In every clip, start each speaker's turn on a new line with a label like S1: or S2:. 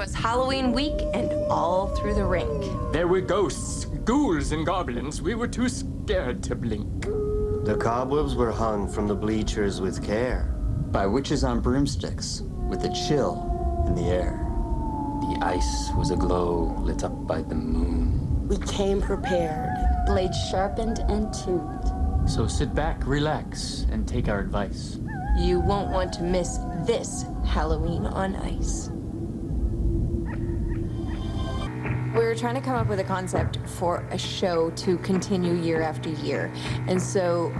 S1: 'Twas Halloween week and all through the rink.
S2: There were ghosts, ghouls, and goblins. We were too scared to blink.
S3: The cobwebs were hung from the bleachers with care.
S4: By witches on broomsticks, with a chill in the air. The ice was aglow, lit up by the moon.
S5: We came prepared.
S6: Blades sharpened and tuned.
S7: So sit back, relax, and take our advice.
S1: You won't want to miss this Halloween on Ice. We were trying to come up with a concept for a show to continue year after year. And so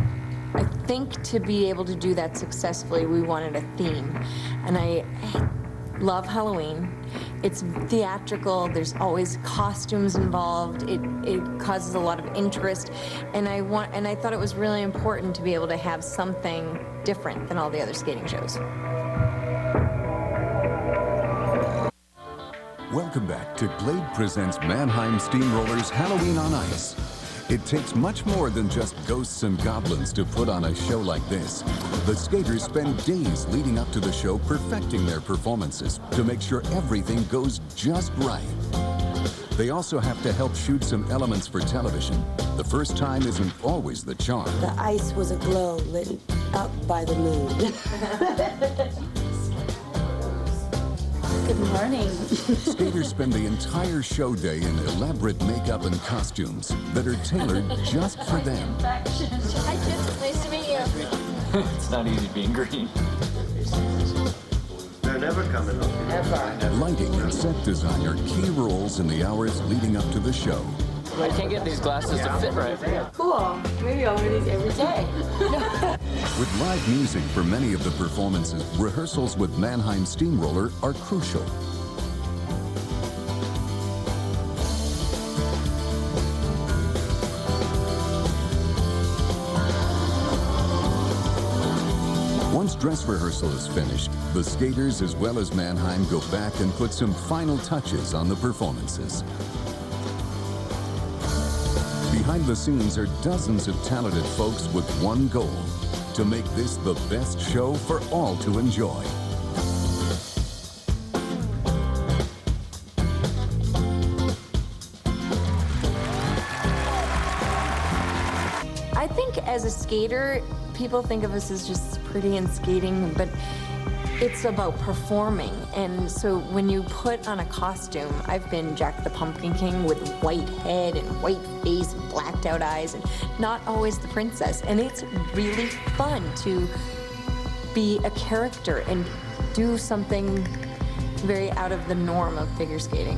S1: I think to be able to do that successfully, we wanted a theme. And I love Halloween. It's theatrical, there's always costumes involved, it causes a lot of interest, and I thought it was really important to be able to have something different than all the other skating shows.
S8: Welcome back to Glade Presents Mannheim Steamrollers Halloween on Ice. It takes much more than just ghosts and goblins to put on a show like this. The skaters spend days leading up to the show perfecting their performances to make sure everything goes just right. They also have to help shoot some elements for television. The first time isn't always the charm.
S5: The ice was aglow, lit up by the moon.
S6: Good morning.
S8: Skaters spend the entire show day in elaborate makeup and costumes that are tailored just for them.
S6: Hi, kids. Nice to meet you.
S7: It's not easy being green.
S3: They're never coming home.
S5: Never.
S8: Lighting and set design are key roles in the hours leading up to the show.
S7: I can't get these glasses to fit right.
S5: Cool. Maybe I'll wear these every day.
S8: With live music for many of the performances, rehearsals with Mannheim Steamroller are crucial. Once dress rehearsal is finished, the skaters as well as Mannheim go back and put some final touches on the performances. Behind the scenes are dozens of talented folks with one goal: to make this the best show for all to enjoy.
S1: I think as a skater, people think of us as just pretty and skating, but it's about performing. And so when you put on a costume, I've been Jack the Pumpkin King with white head and white face and blacked out eyes, and not always the princess. And it's really fun to be a character and do something very out of the norm of figure skating.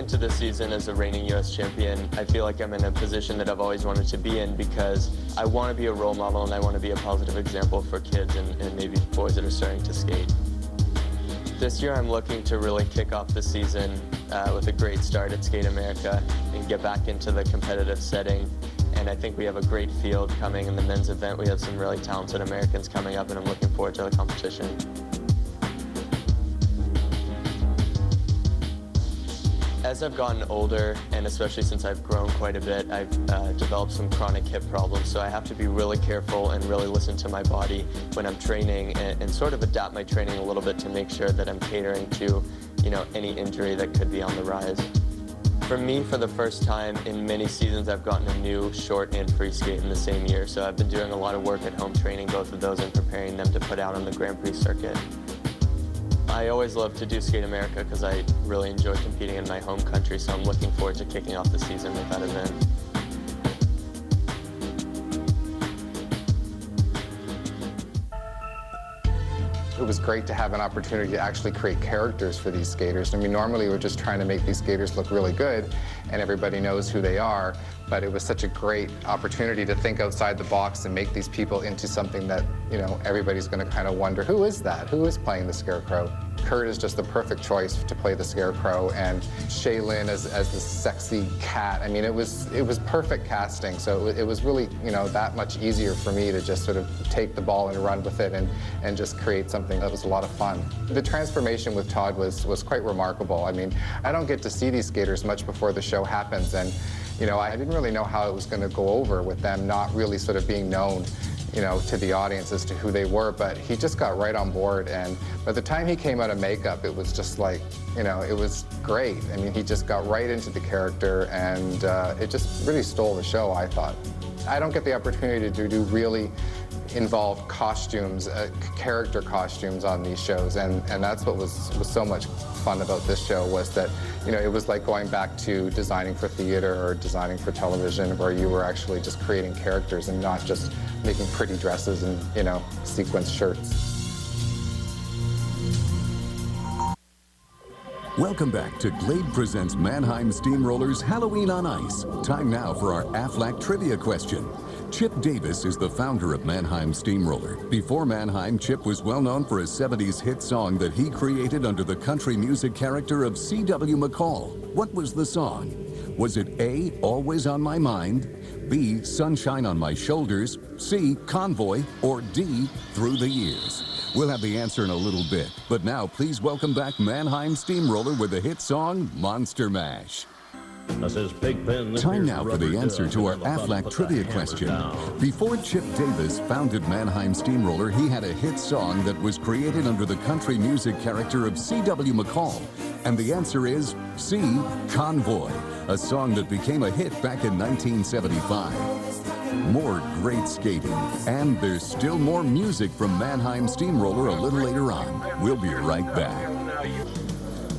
S9: into this season as a reigning U.S. champion, I feel like I'm in a position that I've always wanted to be in because I want to be a role model and I want to be a positive example for kids and maybe boys that are starting to skate. This year I'm looking to really kick off the season with a great start at Skate America and get back into the competitive setting. And I think we have a great field coming in the men's event. We have some really talented Americans coming up and I'm looking forward to the competition. As I've gotten older, and especially since I've grown quite a bit, I've developed some chronic hip problems, so I have to be really careful and really listen to my body when I'm training and sort of adapt my training a little bit to make sure that I'm catering to, you know, any injury that could be on the rise. For me, for the first time in many seasons, I've gotten a new short and free skate in the same year, so I've been doing a lot of work at home training both of those and preparing them to put out on the Grand Prix circuit. I always love to do Skate America because I really enjoy competing in my home country, so I'm looking forward to kicking off the season with that event.
S10: It was great to have an opportunity to actually create characters for these skaters. I mean, normally we're just trying to make these skaters look really good and everybody knows who they are, but it was such a great opportunity to think outside the box and make these people into something that, you know, everybody's going to kind of wonder, who is that? Who is playing the Scarecrow? Kurt is just the perfect choice to play the Scarecrow, and Shaylin as the sexy cat. I mean, it was perfect casting, so it was really, you know, that much easier for me to just sort of take the ball and run with it and just create something that was a lot of fun. The transformation with Todd was quite remarkable. I mean, I don't get to see these skaters much before the show happens, and, you know, I didn't really know how it was going to go over with them not really sort of being known, you know, to the audience as to who they were, but he just got right on board, and by the time he came out of makeup, it was just like, you know, it was great. I mean, he just got right into the character, and it just really stole the show, I thought. I don't get the opportunity to do really involved costumes, character costumes on these shows, and that's what was so much fun about this show, was that, you know, it was like going back to designing for theater or designing for television, where you were actually just creating characters and not just making pretty dresses and, you know, sequence shirts.
S8: Welcome back to Glade Presents Mannheim Steamrollers Halloween on Ice. Time now for our Aflac trivia question. Chip Davis is the founder of Mannheim Steamroller. Before Mannheim, Chip was well known for a 70s hit song that he created under the country music character of C.W. McCall. What was the song? Was it A, Always on My Mind, B, Sunshine on My Shoulders, C, Convoy, or D, Through the Years? We'll have the answer in a little bit, but now please welcome back Mannheim Steamroller with the hit song Monster Mash. Time now for the answer to our Aflac trivia question. Before Chip Davis founded Mannheim Steamroller, he had a hit song that was created under the country music character of C.W. McCall. And the answer is C, Convoy, a song that became a hit back in 1975. More great skating, and there's still more music from Mannheim Steamroller a little later on. We'll be right back.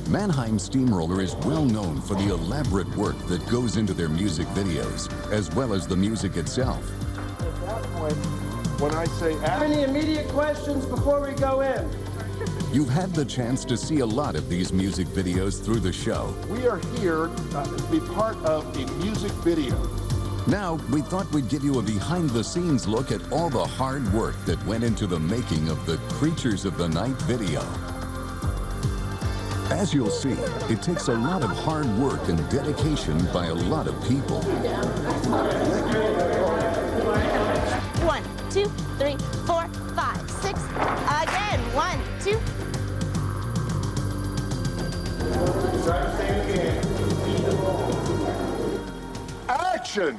S8: Mannheim Steamroller is well known for the elaborate work that goes into their music videos, as well as the music itself.
S11: At that point, when I say... Any immediate questions before we go in?
S8: You've had the chance to see a lot of these music videos through the show.
S11: We are here to be part of a music video.
S8: Now, we thought we'd give you a behind-the-scenes look at all the hard work that went into the making of the Creatures of the Night video. As you'll see, it takes a lot of hard work and dedication by a lot of people.
S12: 1, 2, 3, 4, 5, 6. Again. 1, 2.
S11: Try to say it again. Action!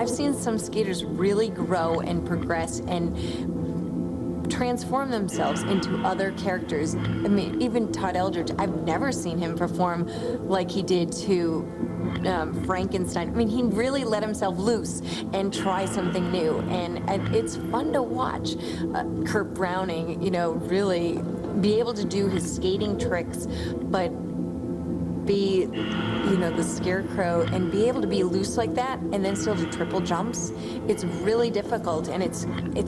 S1: I've seen some skaters really grow and progress and transform themselves into other characters. I mean, even Todd Eldridge, I've never seen him perform like he did to Frankenstein. I mean, he really let himself loose and try something new, and it's fun to watch Kurt Browning, you know, really be able to do his skating tricks, but be, you know, the Scarecrow and be able to be loose like that and then still do triple jumps. It's really difficult, and it's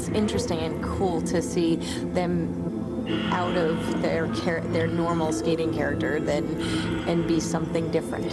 S1: interesting and cool to see them out of their normal skating character and be something different.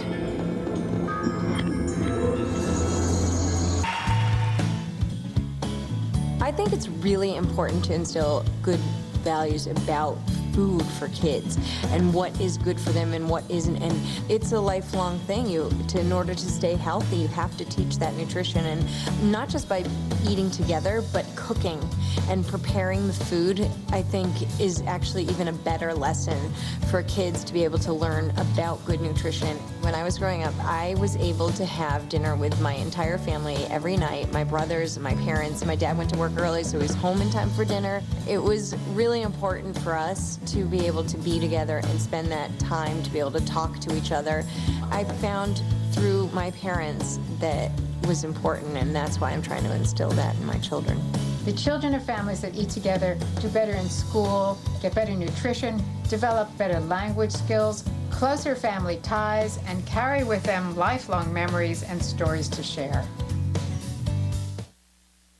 S1: I think it's really important to instill good values about food for kids and what is good for them and what isn't, and it's a lifelong thing. In order to stay healthy, you have to teach that nutrition, and not just by eating together, but cooking and preparing the food, I think, is actually even a better lesson for kids to be able to learn about good nutrition. When I was growing up, I was able to have dinner with my entire family every night, my brothers, my parents. My dad went to work early, so he was home in time for dinner. It was really important for us to be able to be together and spend that time to be able to talk to each other. I found through my parents that was important, and that's why I'm trying to instill that in my children.
S13: The children of families that eat together do better in school, get better nutrition, develop better language skills, closer family ties, and carry with them lifelong memories and stories to share.